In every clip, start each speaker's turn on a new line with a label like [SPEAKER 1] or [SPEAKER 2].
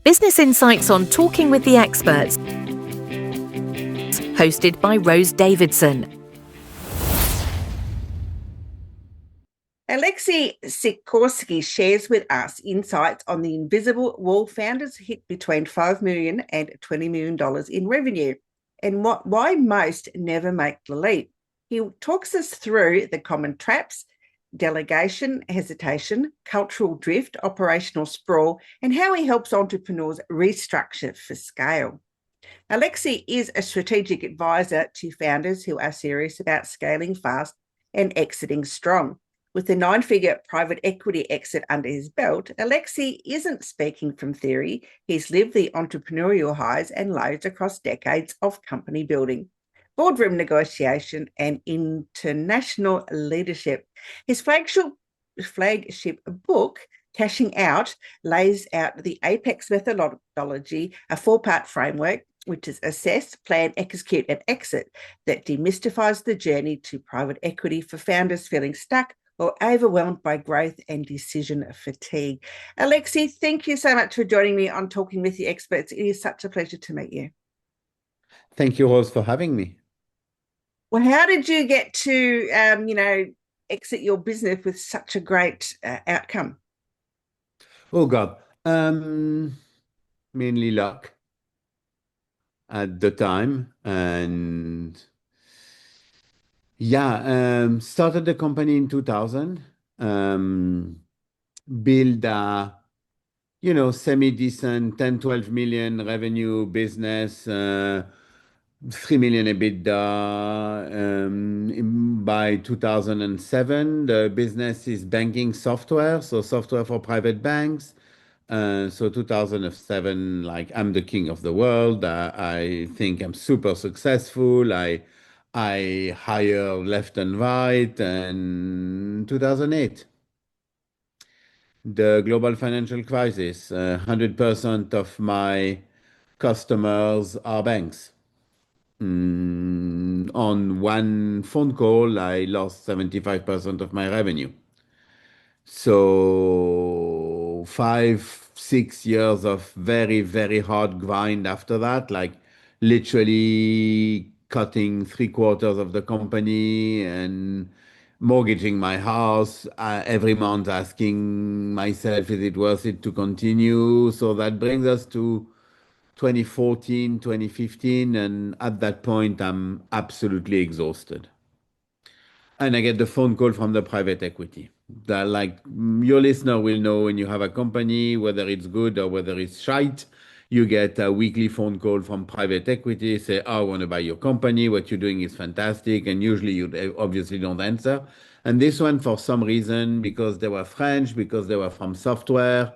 [SPEAKER 1] Business Insights on Talking with the Experts, hosted by Rose Davidson.
[SPEAKER 2] Alexis Sikorsky shares with us insights on the invisible wall founders hit between $5 million and $20 million in revenue and why most never make the leap. He talks us through the common traps, delegation, hesitation, cultural drift, operational sprawl, and how he helps entrepreneurs restructure for scale. Alexis is a strategic advisor to founders who are serious about scaling fast and exiting strong. With a 9-figure private equity exit under his belt, Alexis isn't speaking from theory. He's lived the entrepreneurial highs and lows across decades of company building, boardroom negotiation, and international leadership. His flagship book, Cashing Out, lays out the APEX methodology, a 4-part framework, which is assess, plan, execute, and exit, that demystifies the journey to private equity for founders feeling stuck or overwhelmed by growth and decision fatigue. Alexis, thank you so much for joining me on Talking with the Experts. It is such a pleasure to meet you.
[SPEAKER 3] Thank you, Rose, for having me.
[SPEAKER 2] Well, how did you get to, exit your business with such a great outcome?
[SPEAKER 3] Oh, God. Mainly luck at the time. And started the company in 2000. Build a, semi-decent 10, 12 million revenue business, 3 million EBITDA. By 2007, the business is banking software, so software for private banks. So 2007, like I'm the king of the world. I think I'm super successful. I hire left and right. And 2008, the global financial crisis. 100% of my customers are banks. On one phone call, I lost 75% of my revenue. So 5, 6 years of very, very hard grind after that, like literally cutting 3/4 of the company and mortgaging my house every month, asking myself, is it worth it to continue? So that brings us to 2014, 2015. And at that point, I'm absolutely exhausted. And I get the phone call from the private equity. That, like, your listener will know, when you have a company, whether it's good or whether it's shite, you get a weekly phone call from private equity, say, oh, I want to buy your company. What you're doing is fantastic. And usually you obviously don't answer. And this one, for some reason, because they were French, because they were from software,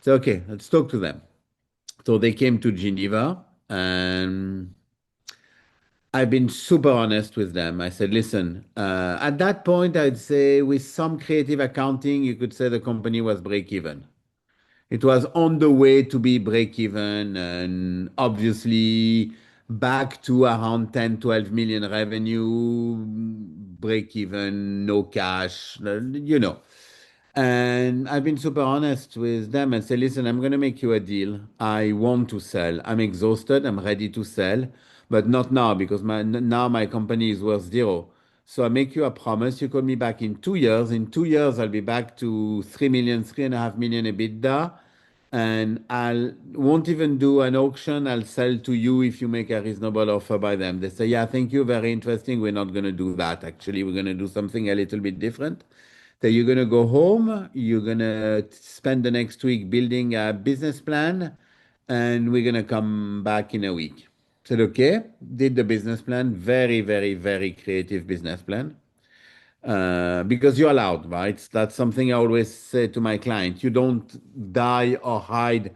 [SPEAKER 3] so, okay, let's talk to them. So they came to Geneva, and I've been super honest with them. I said, listen, at that point, I'd say with some creative accounting, you could say the company was break even. It was on the way to be break even, and obviously back to around 10, 12 million revenue, break even, no cash, And I've been super honest with them and say, listen, I'm going to make you a deal. I want to sell. I'm exhausted. I'm ready to sell, but not now, because now my company is worth zero. So I make you a promise. You call me back in 2 years. In 2 years, I'll be back to 3 million, 3.5 million EBITDA. And I won't even do an auction. I'll sell to you if you make a reasonable offer by them. They say, yeah, thank you. Very interesting. We're not going to do that. Actually, we're going to do something a little bit different. That you're going to go home, you're going to spend the next week building a business plan, and we're going to come back in a week. Said, okay, did the business plan, very, very, very creative business plan. Because you're allowed, right? That's something I always say to my client. You don't die or hide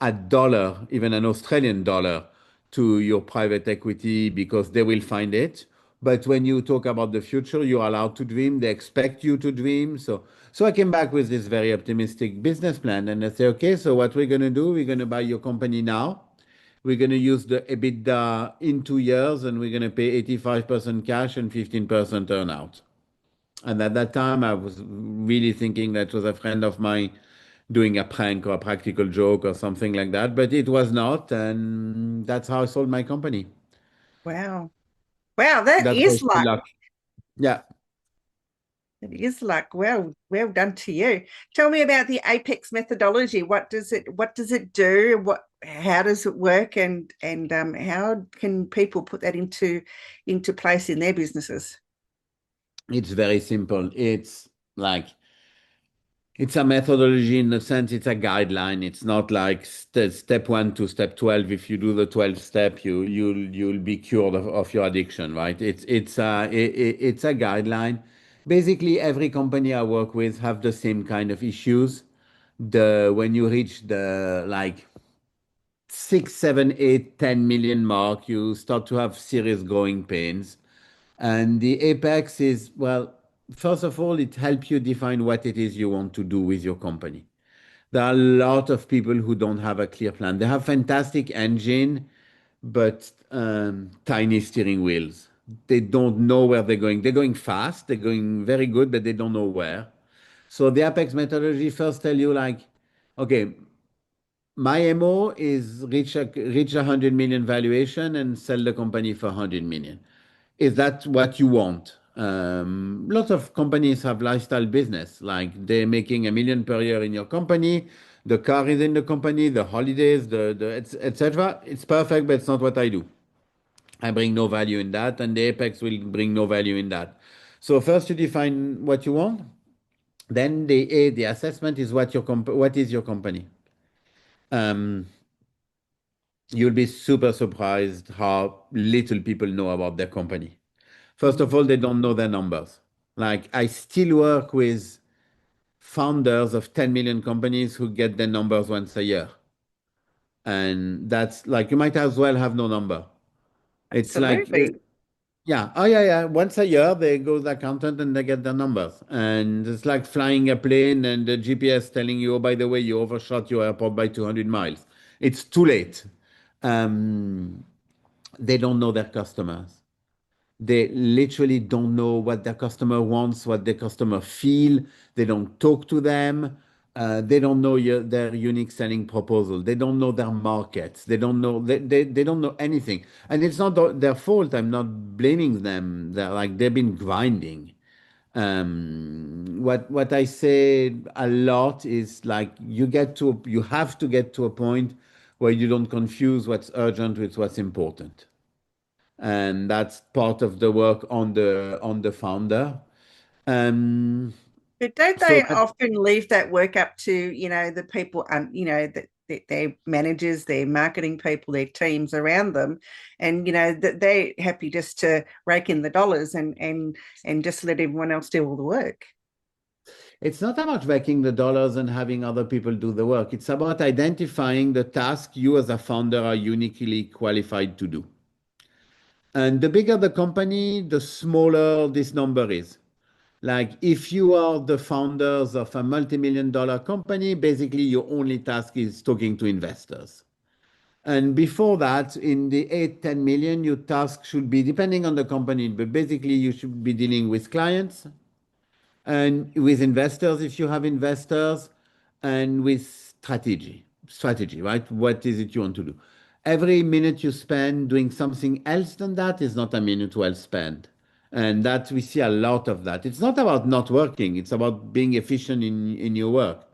[SPEAKER 3] a dollar, even an Australian dollar, to your private equity, because they will find it. But when you talk about the future, you're allowed to dream. They expect you to dream. So I came back with this very optimistic business plan, and I say, okay, so what we're going to do, we're going to buy your company now. We're going to use the EBITDA in 2 years, and we're going to pay 85% cash and 15% earnout. And at that time, I was really thinking, that was a friend of mine doing a prank or a practical joke or something like that, but it was not, and that's how I sold my company.
[SPEAKER 2] Wow. Wow, that
[SPEAKER 3] That was
[SPEAKER 2] is
[SPEAKER 3] the
[SPEAKER 2] luck.
[SPEAKER 3] luck. Yeah.
[SPEAKER 2] It is luck. Well done to you. Tell me about the Apex methodology. What does it do? How does it work? And how can people put that into place in their businesses?
[SPEAKER 3] It's very simple. It's a methodology in the sense it's a guideline. It's not like step 1 to step 12. If you do the 12th step, you'll be cured of your addiction, right? It's a guideline. Basically, every company I work with have the same kind of issues. The When you reach the like 6, 7, 8, 10 million mark, you start to have serious growing pains. And the apex is, well, first of all, it helps you define what it is you want to do with your company. There are a lot of people who don't have a clear plan. They have fantastic engine, but tiny steering wheels. They don't know where they're going. They're going fast, they're going very good, but they don't know where. So the Apex methodology first tell you like, okay, my MO is reach 100 million valuation and sell the company for 100 million. Is that what you want? Lots of companies have lifestyle business, like they're making 1 million per year in your company. The car is in the company, the holidays, etc. It's perfect, but it's not what I do. I bring no value in that, and the Apex will bring no value in that. So first you define what you want. Then the assessment is what is your company. Um, you'll be super surprised how little people know about their company. First of
[SPEAKER 2] Mm.
[SPEAKER 3] all, they don't know their numbers. Like I still work with founders of 10 million companies who get their numbers once a year. And that's like, you might as well have no number. It's like,
[SPEAKER 2] Absolutely.
[SPEAKER 3] yeah, oh yeah, yeah. Once a year, they go to the accountant and they get their numbers. And it's like flying a plane and the GPS telling you, oh, by the way, you overshot your airport by 200 miles. It's too late. Um, they don't know their customers. They literally don't know what their customer wants, what their customer feel. They don't talk to them. They don't know their unique selling proposal. They don't know their markets. They don't know anything. And it's not their fault. I'm not blaming them. They've been grinding. What I say a lot is like you have to get to a point where you don't confuse what's urgent with what's important, and that's part of the work on the founder. Um,
[SPEAKER 2] But don't
[SPEAKER 3] so
[SPEAKER 2] they often leave that work up to, the people, that their managers, their marketing people, their teams around them, and that they're happy just to rake in the dollars and just let everyone else do all the work.
[SPEAKER 3] it's not about racking the dollars and having other people do the work. It's about identifying the task you as a founder are uniquely qualified to do. And the bigger the company, the smaller this number is. Like if you are the founders of a multi-million dollar company, basically your only task is talking to investors. And before that, in the 8, 10 million, your task should be, depending on the company, but basically you should be dealing with clients and with investors if you have investors, and with strategy, right? What is it you want to do? Every minute you spend doing something else than that is not a minute well spent. And that we see a lot of that. It's not about not working, it's about being efficient in your work.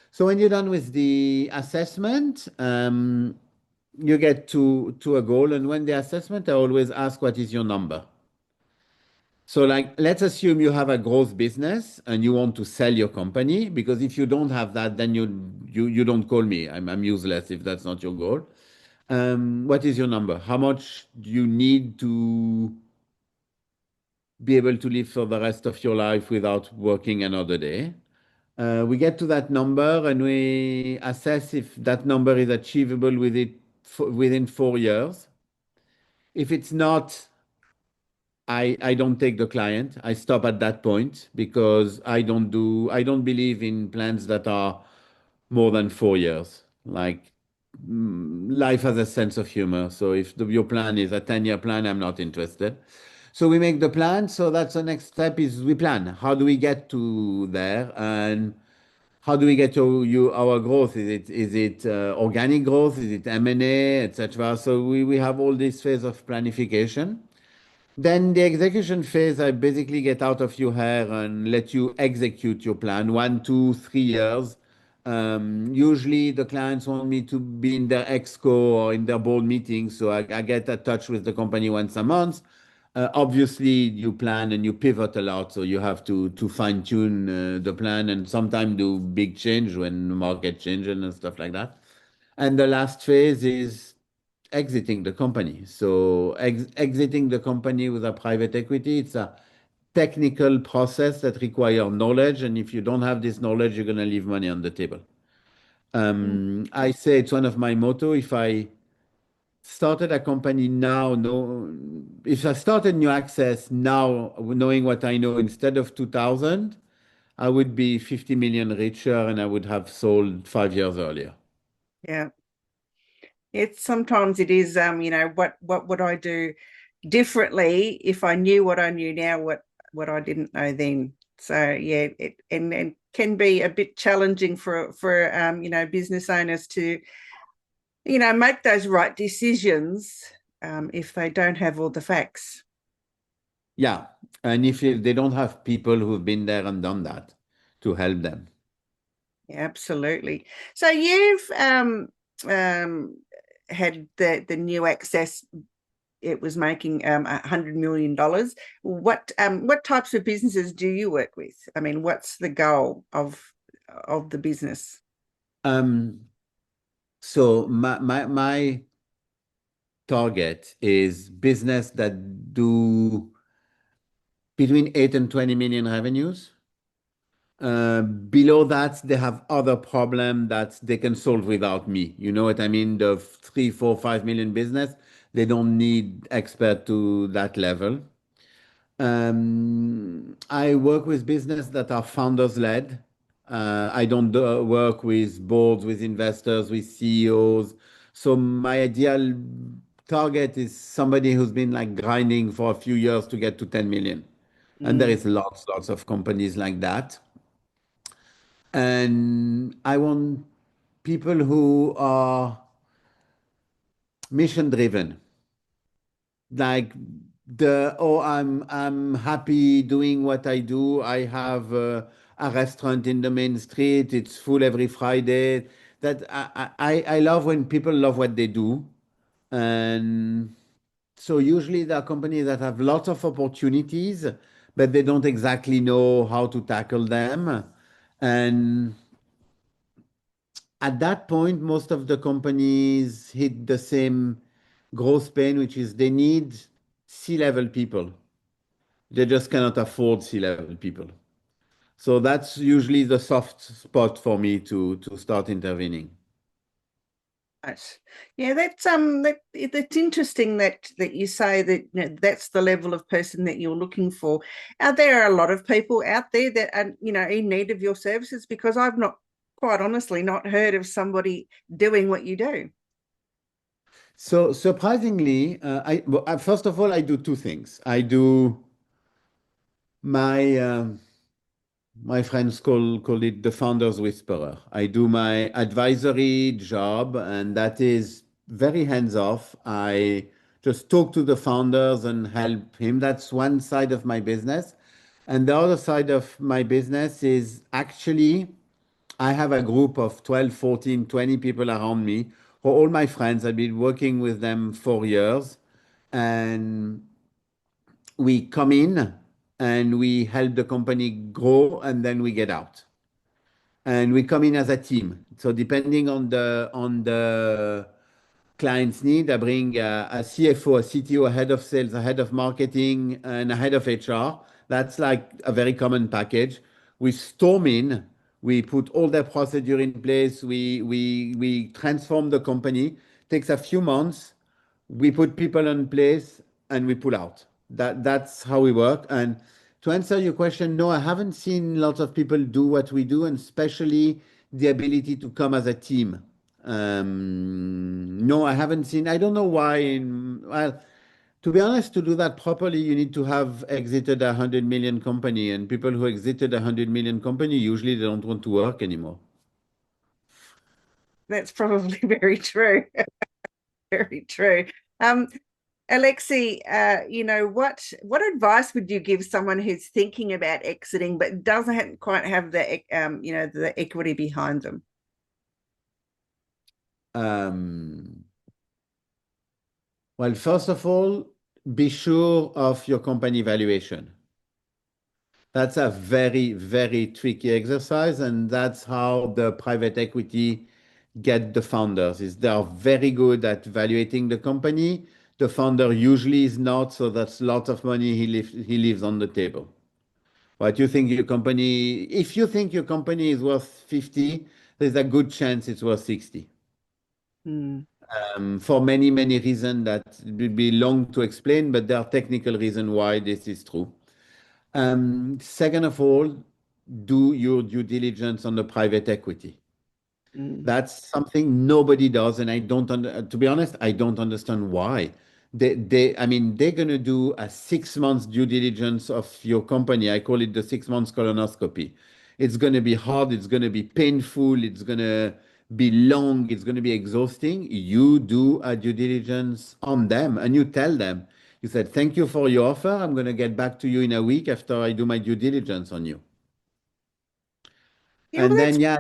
[SPEAKER 3] So when you're done with the assessment, you get to a goal. And when the assessment, I always ask, what is your number? So, like, let's assume you have a growth business and you want to sell your company, because if you don't have that, then you don't call me. I'm useless if that's not your goal. What is your number? How much do you need to be able to live for the rest of your life without working another day? We get to that number and we assess if that number is achievable within 4 years. If it's not, I don't take the client. I stop at that point because I don't believe in plans that are more than 4 years. Like, life has a sense of humor. So if your plan is a 10-year plan, I'm not interested. So we make the plan. So that's the next step is we plan. How do we get to there? And how do we get to you our growth? Is it organic growth? Is it M&A, etc.? So we have all this phase of planification. Then the execution phase, I basically get out of your hair and let you execute your plan 1, 2, 3 years. Usually the clients want me to be in their exco or in their board meetings, so I get in touch with the company once a month. Obviously, you plan and you pivot a lot, so you have to fine tune the plan and sometimes do big change when the market changes and stuff like that. And the last phase is exiting the company. So exiting the company with a private equity, it's a technical process that requires knowledge, and if you don't have this knowledge, you're going to leave money on the table.
[SPEAKER 2] Mm.
[SPEAKER 3] I say it's one of my motto. If I started a company now, no, if I started New Access now, knowing what I know instead of 2000, I would be 50 million richer and I would have sold 5 years earlier.
[SPEAKER 2] Yeah. It's sometimes it is, what would I do differently if I knew what I knew now, what I didn't know then. So yeah, and can be a bit challenging for business owners to make those right decisions if they don't have all the facts.
[SPEAKER 3] Yeah. And if they don't have people who've been there and done that to help them.
[SPEAKER 2] Yeah, absolutely. So you've had the new access. It was making $100 million. What types of businesses do you work with? I mean, what's the goal of the business?
[SPEAKER 3] Um, so my target is business that do between 8 and 20 million revenues. Below that, they have other problem that they can solve without me. You know what I mean? The 3, 4, 5 million business, they don't need expert to that level. I work with business that are founders led. I don't work with boards, with investors, with CEOs. So my ideal target is somebody who's been like grinding for a few years to get to 10 million. And there
[SPEAKER 2] Mm.
[SPEAKER 3] is lots of companies like that. And I want people who are mission driven. Like I'm happy doing what I do. I have a restaurant in the main street. It's full every Friday. That I love when people love what they do. And so usually there are companies that have lots of opportunities, but they don't exactly know how to tackle them. And at that point, most of the companies hit the same growth pain, which is they need C-level people. They just cannot afford C-level people. So that's usually the soft spot for me to start intervening.
[SPEAKER 2] Right. Yeah, that's interesting that you say that that's the level of person that you're looking for. There are a lot of people out there that are in need of your services because I've not quite honestly not heard of somebody doing what you do.
[SPEAKER 3] So surprisingly, first of all, I do two things. I do my my friends call it the founder's whisperer. I do my advisory job, and that is very hands off. I just talk to the founders and help him. That's one side of my business. And the other side of my business is actually I have a group of 12, 14, 20 people around me who are all my friends. I've been working with them for years. And we come in and we help the company grow and then we get out and we come in as a team. So depending on the client's need, I bring a CFO, a CTO, a head of sales, a head of marketing, and a head of HR. That's like a very common package. We storm in, we put all the procedure in place, we transform the company. Takes a few months. We put people in place and we pull out. That's how we work. And to answer your question, no, I haven't seen lots of people do what we do, and especially the ability to come as a team. No, I haven't seen. I don't know why. Well, To be honest, to do that properly, you need to have exited a 100 million company, and people who exited a 100 million company usually they don't want to work anymore.
[SPEAKER 2] That's probably very true. Very true. Um, Alexi, what advice would you give someone who's thinking about exiting but doesn't quite have the equity behind them?
[SPEAKER 3] Um, well, first of all, be sure of your company valuation. That's a very, very tricky exercise, and that's how the private equity get the founders. Is they are very good at valuating the company. The founder usually is not, so that's lots of money he leaves on the table. But you think your company, if you think your company is worth 50, there's a good chance it's worth 60.
[SPEAKER 2] Mm,
[SPEAKER 3] For many, many reasons that would be long to explain, but there are technical reasons why this is true. Second of all, do your due diligence on the private equity.
[SPEAKER 2] mm,
[SPEAKER 3] That's something nobody does, and to be honest, I don't understand why. I mean, they're gonna do a 6 months due diligence of your company. I call it the 6 months colonoscopy. It's gonna be hard. It's gonna be painful. It's gonna be long. It's gonna be exhausting. You do a due diligence on them, and you tell them. You said, "Thank you for your offer. I'm gonna get back to you in a week after I do my due diligence on you."
[SPEAKER 2] yeah, well,
[SPEAKER 3] And then, yeah,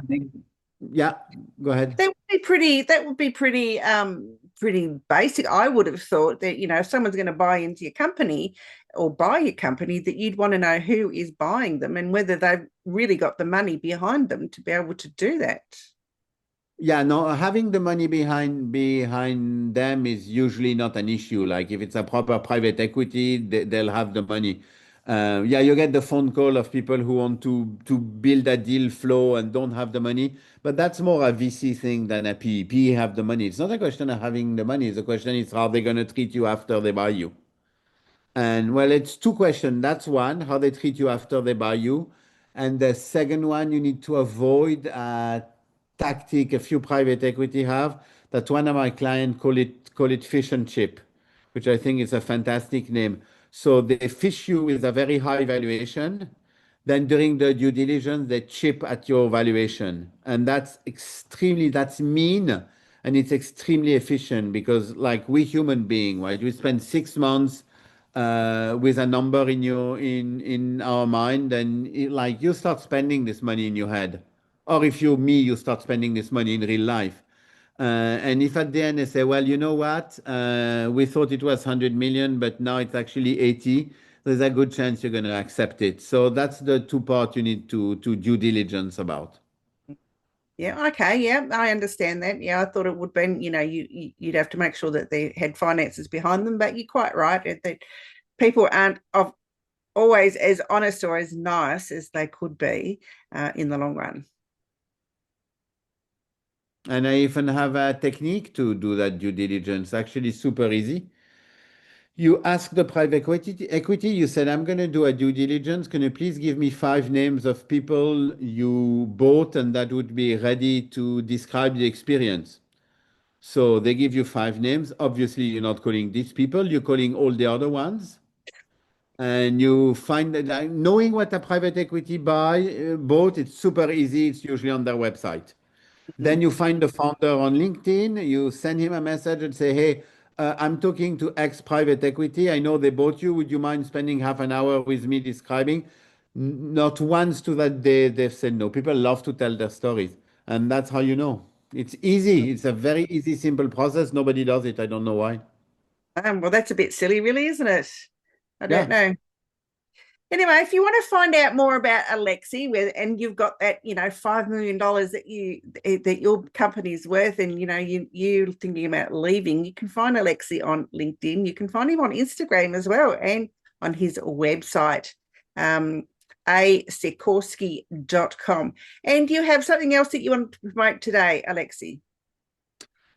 [SPEAKER 3] go ahead.
[SPEAKER 2] that would be pretty basic. I would have thought that, if someone's going to buy into your company or buy your company, that you'd want to know who is buying them and whether they've really got the money behind them to be able to do that.
[SPEAKER 3] Yeah, no, having the money behind them is usually not an issue. Like if it's a proper private equity, they'll have the money. Yeah, you get the phone call of people who want to build a deal flow and don't have the money, but that's more a VC thing than a PE. PE have the money. It's not a question of having the money. The question is how they're going to treat you after they buy you. And well, it's two questions. That's one, how they treat you after they buy you. And the second one, you need to avoid a tactic a few private equity have that one of my clients call it fish and chip, which I think is a fantastic name. So they fish you with a very high valuation. Then during the due diligence, they chip at your valuation. And that's mean and it's extremely efficient because like we human being, right? We spend 6 months with a number in our mind, and like you start spending this money in your head, or if you're me, you start spending this money in real life. And if at the end they say, well, you know what, we thought it was 100 million, but now it's actually 80, there's a good chance you're going to accept it. So that's the two part you need to due diligence about.
[SPEAKER 2] Yeah, okay, yeah, I understand that. Yeah, I thought it would be, you'd have to make sure that they had finances behind them, but you're quite right that people aren't always as honest or as nice as they could be in the long run.
[SPEAKER 3] And I even have a technique to do that due diligence, actually super easy. You ask the private equity, you said, I'm going to do a due diligence. Can you please give me 5 names of people you bought and that would be ready to describe the experience? So they give you 5 names. Obviously, you're not calling these people, you're calling all the other ones. And you find that knowing what a private equity bought, it's super easy. It's usually on their website.
[SPEAKER 2] Mhm.
[SPEAKER 3] Then you find the founder on LinkedIn, you send him a message and say, hey, I'm talking to X private equity. I know they bought you. Would you mind spending half an hour with me describing? Not once to that day they've said no. People love to tell their stories. And that's how you know. It's easy. It's a very easy, simple process. Nobody does it. I don't know why.
[SPEAKER 2] Well, that's a bit silly, really, isn't it? I don't
[SPEAKER 3] Yeah.
[SPEAKER 2] know. Anyway, if you want to find out more about Alexi, and you've got that, $5 million that your company's worth, and you're thinking about leaving, you can find Alexi on LinkedIn. You can find him on Instagram as well, and on his website, sikorsky.com. And do you have something else that you want to promote today, Alexi?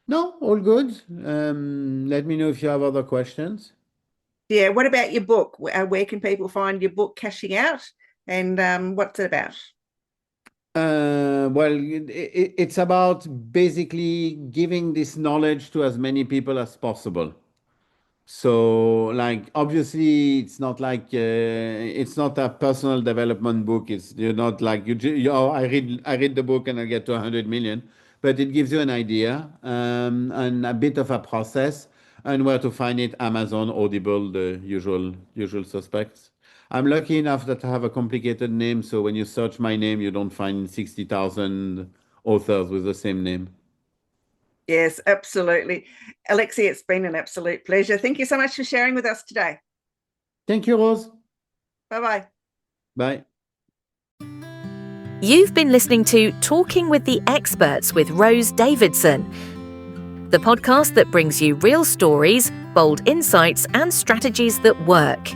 [SPEAKER 3] No, all good. Let me know if you have other questions.
[SPEAKER 2] Yeah. What about your book? Where can people find your book, Cashing Out? And what's it about?
[SPEAKER 3] Well, it's about basically giving this knowledge to as many people as possible. So, like, obviously, it's not like it's not a personal development book. It's you're not like oh, I read the book and I get to 100 million, but it gives you an idea and a bit of a process and where to find it. Amazon, Audible, the usual suspects. I'm lucky enough that I have a complicated name, so when you search my name, you don't find 60,000 authors with the same name.
[SPEAKER 2] Yes, absolutely. Alexi, it's been an absolute pleasure. Thank you so much for sharing with us today.
[SPEAKER 3] Thank you, Rose.
[SPEAKER 2] Bye-bye.
[SPEAKER 3] Bye.
[SPEAKER 1] You've been listening to Talking with the Experts with Rose Davidson, the podcast that brings you real stories, bold insights, and strategies that work.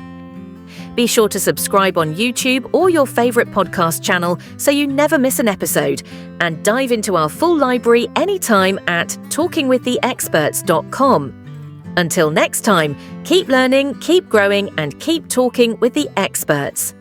[SPEAKER 1] Be sure to subscribe on YouTube or your favourite podcast channel so you never miss an episode, and dive into our full library anytime at talkingwiththeexperts.com. Until next time, keep learning, keep growing, and keep talking with the experts.